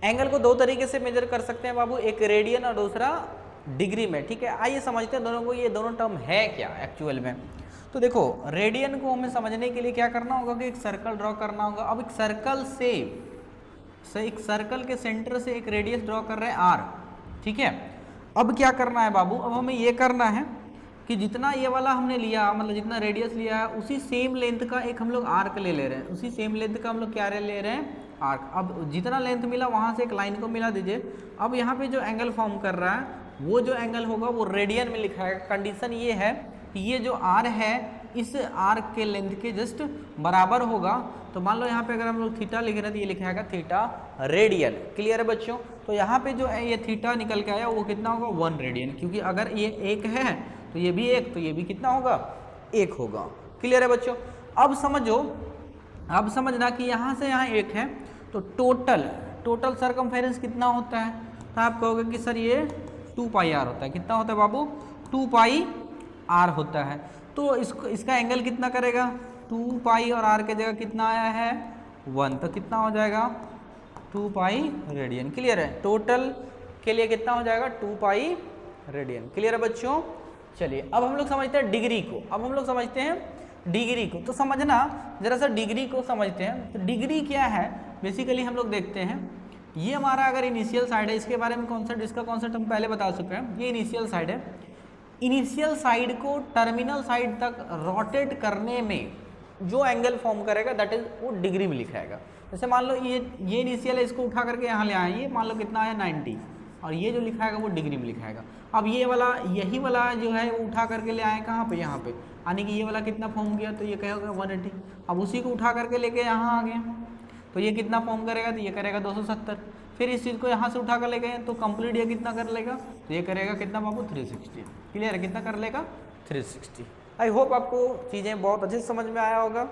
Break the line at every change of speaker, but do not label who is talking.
Angle को दो तरीके से मेजर कर सकते हैं बाबू, एक रेडियन और दूसरा डिग्री में, ठीक है। आइए समझते हैं दोनों को, ये दोनों टर्म है क्या एक्चुअल में। तो देखो रेडियन को हमें समझने के लिए क्या करना होगा कि एक सर्कल ड्रॉ करना होगा। अब एक सर्कल से एक सर्कल के सेंटर से एक रेडियस ड्रॉ कर रहे हैं आर, ठीक है। अब क्या करना है बाबू, अब हमें ये करना है कि जितना ये वाला हमने लिया, मतलब जितना रेडियस लिया है उसी सेम लेंथ का एक हम लोग आर्क ले ले रहे हैं, उसी सेम लेंथ का हम लोग क्या ले रहे हैं, आर्क। अब जितना लेंथ मिला वहाँ से एक लाइन को मिला दीजिए। अब यहाँ पे जो एंगल फॉर्म कर रहा है वो जो एंगल होगा वो रेडियन में लिखा है। कंडीशन ये है कि ये जो आर है इस आर्क के लेंथ के जस्ट बराबर होगा। तो मान लो यहाँ पे अगर हम लोग थीटा लिख रहे हैं तो ये लिखा है थीटा रेडियन। क्लियर है बच्चों। तो यहाँ पे जो है ये थीटा निकल के आया वो कितना होगा, 1 रेडियन, क्योंकि अगर ये एक है तो ये भी एक, तो ये भी कितना होगा, 1 होगा। क्लियर है बच्चों। अब समझो, अब समझना कि यहाँ से यहाँ 1 है तो टोटल सरकमफेरेंस कितना होता है। तो आप कहोगे कि सर ये 2 पाई आर होता है। कितना होता है बाबू, 2 पाई आर होता है। तो इसका एंगल कितना करेगा, 2 पाई और आर के जगह कितना आया है 1, तो कितना हो जाएगा 2 पाई रेडियन। क्लियर है। टोटल के लिए कितना हो जाएगा 2 पाई रेडियन। क्लियर है बच्चों। चलिए अब हम लोग समझते हैं डिग्री को। अब हम लोग समझते हैं डिग्री को। तो समझना जरा सा डिग्री को समझते हैं। तो डिग्री क्या है बेसिकली हम लोग देखते हैं। ये हमारा अगर इनिशियल साइड है, इसके बारे में कॉन्सेप्ट, इसका कॉन्सेप्ट हम पहले बता चुके हैं। ये इनिशियल साइड है। इनिशियल साइड को टर्मिनल साइड तक रोटेट करने में जो एंगल फॉर्म करेगा दैट इज वो डिग्री में लिखाएगा। जैसे मान लो ये इनिशियल है, इसको उठा करके यहाँ ले आए, ये मान लो कितना है 90, और ये जो लिखाएगा वो डिग्री में लिखाएगा। अब ये वाला, यही वाला जो है वो उठा करके ले आए कहाँ पे, यहाँ पे, यानी कि ये वाला कितना फॉर्म किया तो ये कहेगा 180। अब उसी को उठा करके लेके यहाँ आ गए तो ये कितना फॉर्म करेगा, तो ये करेगा 270। फिर इस चीज़ को यहाँ से उठा कर ले गए तो कंप्लीट ये कितना कर लेगा, तो ये करेगा कितना बाबू 360। क्लियर है, कितना कर लेगा 360। आई होप आपको चीज़ें बहुत अच्छे से समझ में आया होगा।